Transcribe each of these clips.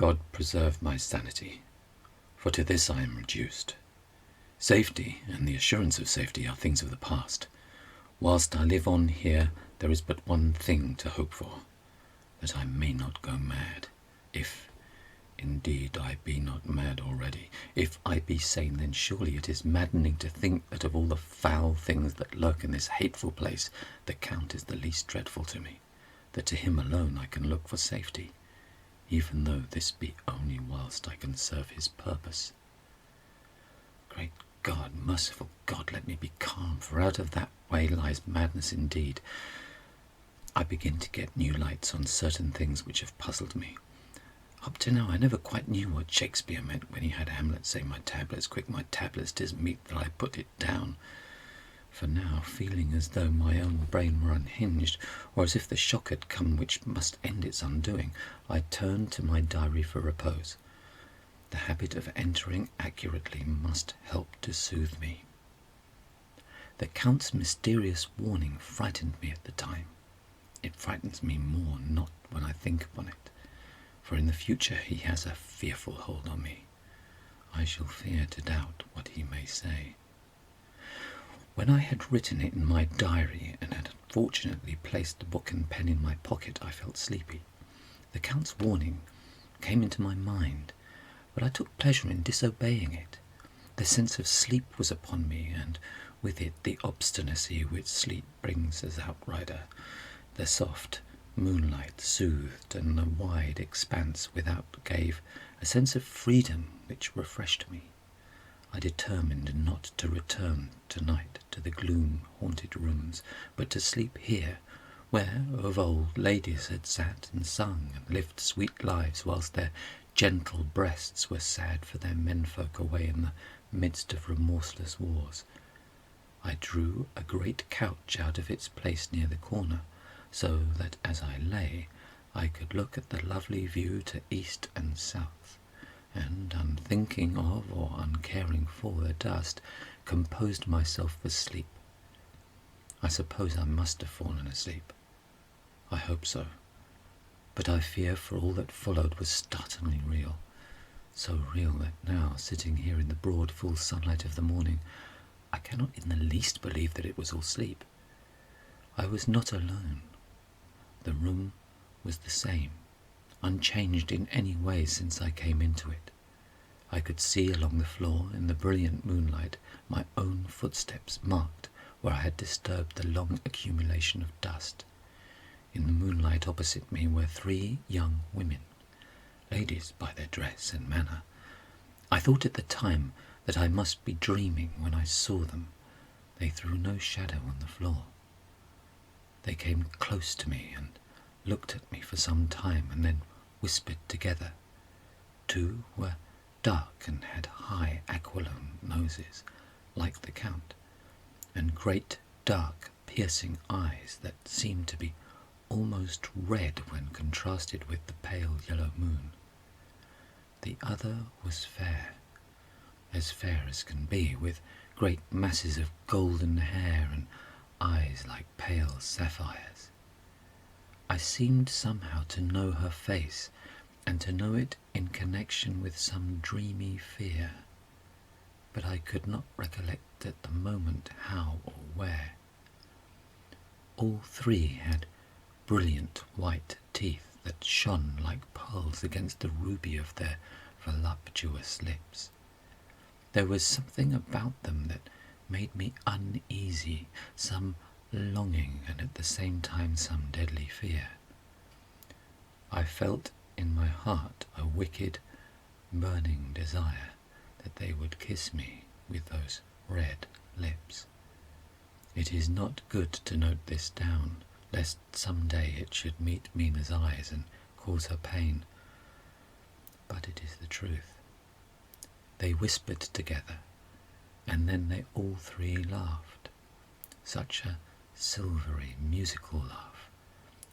God preserve my sanity, for to this I am reduced. Safety, and the assurance of safety, are things of the past. Whilst I live on here, there is but one thing to hope for, that I may not go mad, if indeed I be not mad already. If I be sane, then surely it is maddening to think that of all the foul things that lurk in this hateful place, the Count is the least dreadful to me, that to him alone I can look for safety, even though this be only whilst I can serve his purpose. Great God, merciful God, let me be calm, for out of that way lies madness indeed. I begin to get new lights on certain things which have puzzled me. Up to now I never quite knew what Shakespeare meant when he had Hamlet say, "My tablets, quick, my tablets, 'tis meet that I put it down." For now, feeling as though my own brain were unhinged, or as if the shock had come which must end its undoing, I turned to my diary for repose. The habit of entering accurately must help to soothe me. The Count's mysterious warning frightened me at the time. It frightens me more not when I think upon it, for in the future he has a fearful hold on me. I shall fear to doubt what he may say. When I had written it in my diary and had fortunately placed the book and pen in my pocket, I felt sleepy. The Count's warning came into my mind, but I took pleasure in disobeying it. The sense of sleep was upon me, and with it the obstinacy which sleep brings as outrider. The soft moonlight soothed, and the wide expanse without gave a sense of freedom which refreshed me. I determined not to return tonight to the gloom-haunted rooms, but to sleep here, where of old ladies had sat and sung and lived sweet lives, whilst their gentle breasts were sad for their menfolk away in the midst of remorseless wars. I drew a great couch out of its place near the corner, so that as I lay I could look at the lovely view to east and south, and, unthinking of or uncaring for the dust, composed myself for sleep. I suppose I must have fallen asleep. I hope so, but I fear for all that followed was startlingly real, so real that now, sitting here in the broad full sunlight of the morning, I cannot in the least believe that it was all sleep. I was not alone. The room was the same, unchanged in any way since I came into it. I could see along the floor in the brilliant moonlight my own footsteps marked where I had disturbed the long accumulation of dust. In the moonlight opposite me were 3 young women, ladies by their dress and manner. I thought at the time that I must be dreaming when I saw them. They threw no shadow on the floor. They came close to me and looked at me for some time, and then whispered together. 2 were dark and had high aquiline noses, like the Count, and great dark piercing eyes that seemed to be almost red when contrasted with the pale yellow moon. The other was fair as can be, with great masses of golden hair and eyes like pale sapphires. I seemed somehow to know her face, and to know it in connection with some dreamy fear, but I could not recollect at the moment how or where. All 3 had brilliant white teeth that shone like pearls against the ruby of their voluptuous lips. There was something about them that made me uneasy, some longing and at the same time some deadly fear. I felt in my heart a wicked, burning desire that they would kiss me with those red lips. It is not good to note this down, lest some day it should meet Mina's eyes and cause her pain. But it is the truth. They whispered together, and then they all 3 laughed. Such a silvery, musical laugh,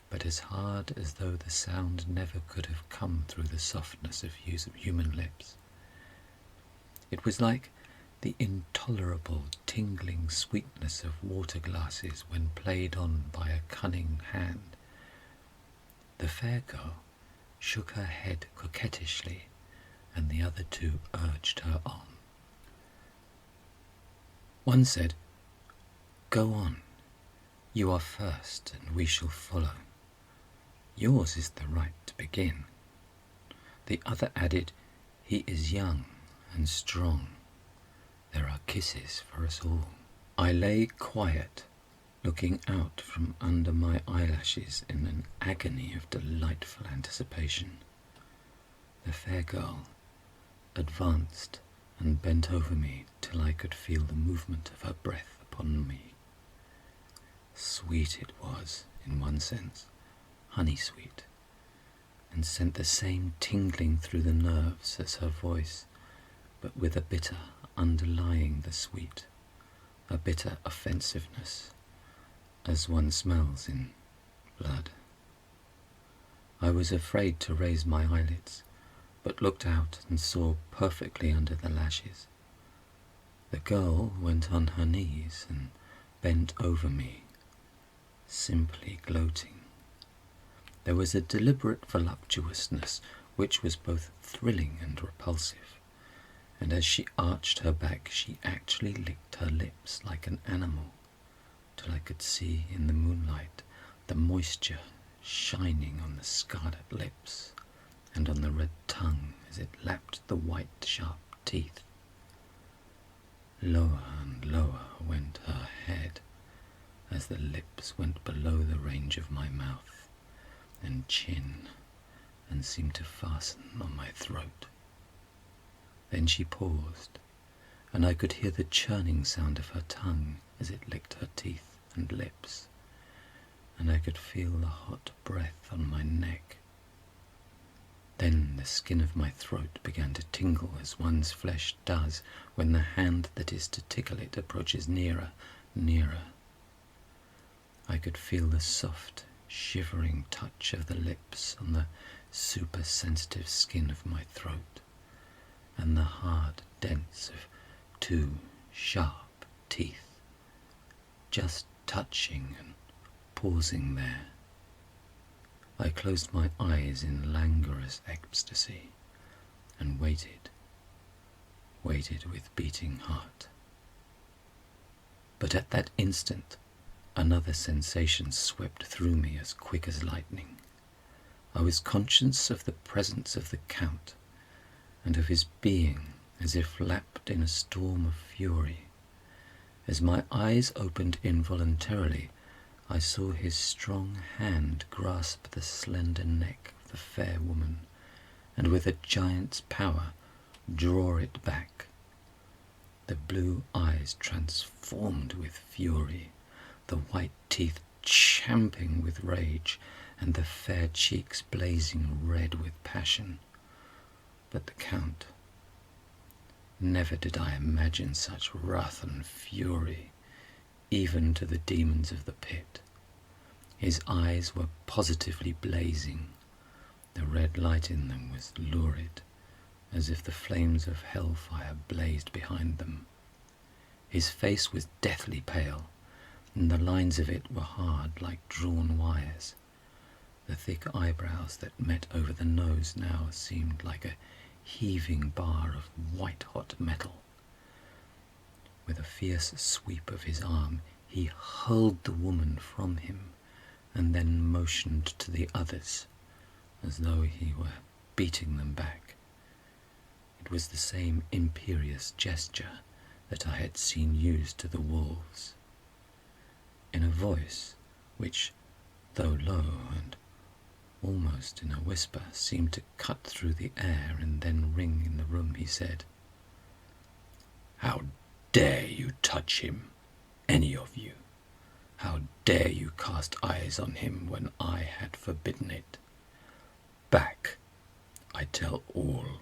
but as hard as though the sound never could have come through the softness of human lips. It was like the intolerable tingling sweetness of water glasses when played on by a cunning hand. The fair girl shook her head coquettishly, and the other two urged her on. One said, "Go on. You are first, and we shall follow. Yours is the right to begin." The other added, "He is young and strong. There are kisses for us all." I lay quiet, looking out from under my eyelashes in an agony of delightful anticipation. The fair girl advanced and bent over me till I could feel the movement of her breath upon me. Sweet it was, in one sense, honey-sweet, and sent the same tingling through the nerves as her voice, but with a bitter underlying the sweet, a bitter offensiveness, as one smells in blood. I was afraid to raise my eyelids, but looked out and saw perfectly under the lashes. The girl went on her knees and bent over me, simply gloating. There was a deliberate voluptuousness which was both thrilling and repulsive, and as she arched her back she actually licked her lips like an animal, till I could see in the moonlight the moisture shining on the scarlet lips and on the red tongue as it lapped the white sharp teeth. Lower and lower went her head as the lips went below the range of my mouth and chin and seemed to fasten on my throat. Then she paused, and I could hear the churning sound of her tongue as it licked her teeth and lips, and I could feel the hot breath on my neck. Then the skin of my throat began to tingle as one's flesh does when the hand that is to tickle it approaches nearer, nearer. I could feel the soft, shivering touch of the lips on the super-sensitive skin of my throat, and the hard dents of two sharp teeth, just touching and pausing there. I closed my eyes in languorous ecstasy and waited with beating heart. But at that instant, another sensation swept through me as quick as lightning. I was conscious of the presence of the Count, and of his being as if lapped in a storm of fury. As my eyes opened involuntarily, I saw his strong hand grasp the slender neck of the fair woman, and with a giant's power draw it back. The blue eyes transformed with fury, the white teeth champing with rage, and the fair cheeks blazing red with passion. But the Count, never did I imagine such wrath and fury, even to the demons of the pit. His eyes were positively blazing. The red light in them was lurid, as if the flames of hellfire blazed behind them. His face was deathly pale, and the lines of it were hard like drawn wires. The thick eyebrows that met over the nose now seemed like a heaving bar of white-hot metal. With a fierce sweep of his arm, he hurled the woman from him, and then motioned to the others, as though he were beating them back. It was the same imperious gesture that I had seen used to the wolves. In a voice which, though low and almost in a whisper, seemed to cut through the air and then ring in the room, he said, "How dare you touch him, any of you? How dare you cast eyes on him when I had forbidden it? Back, I tell all.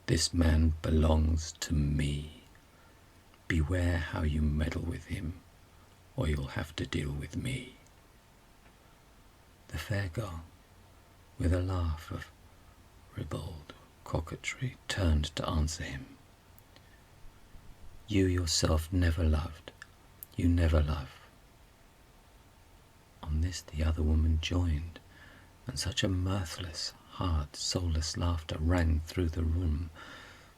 This man belongs to me. Beware how you meddle with him, or you'll have to deal with me." The fair girl, with a laugh of ribald coquetry, turned to answer him. "You yourself never loved. You never love." On this the other woman joined, and such a mirthless, hard, soulless laughter rang through the room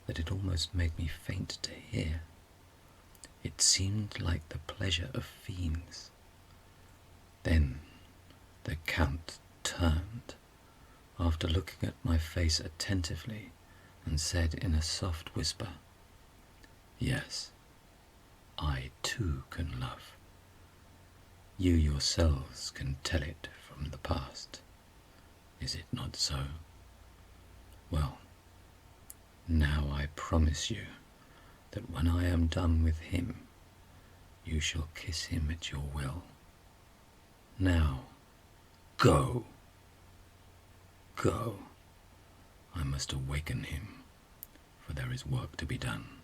that it almost made me faint to hear. It seemed like the pleasure of fiends. Then the Count turned, after looking at my face attentively, and said in a soft whisper, "Yes, I too can love. You yourselves can tell it from the past. Is it not so? Well, now I promise you that when I am done with him, you shall kiss him at your will. Now, go! Go! I must awaken him, for there is work to be done."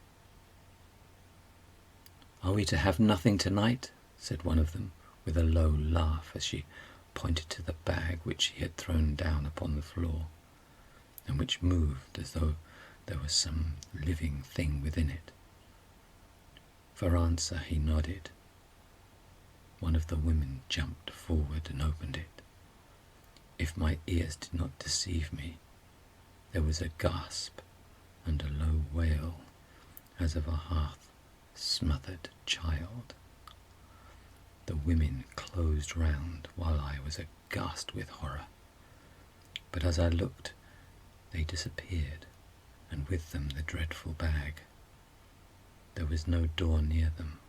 "Are we to have nothing tonight?" said one of them, with a low laugh as she pointed to the bag which she had thrown down upon the floor, and which moved as though there was some living thing within it. For answer he nodded. One of the women jumped forward and opened it. If my ears did not deceive me, there was a gasp and a low wail, as of a half-smothered child. The women closed round while I was aghast with horror, but as I looked, they disappeared, and with them the dreadful bag. There was no door near them,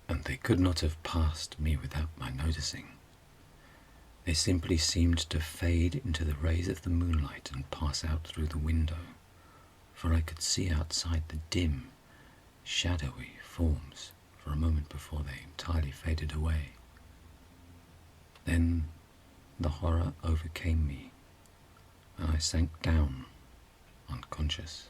and they could not have passed me without my noticing. They simply seemed to fade into the rays of the moonlight and pass out through the window, for I could see outside the dim, shadowy forms for a moment before they entirely faded away. Then the horror overcame me, and I sank down, unconscious.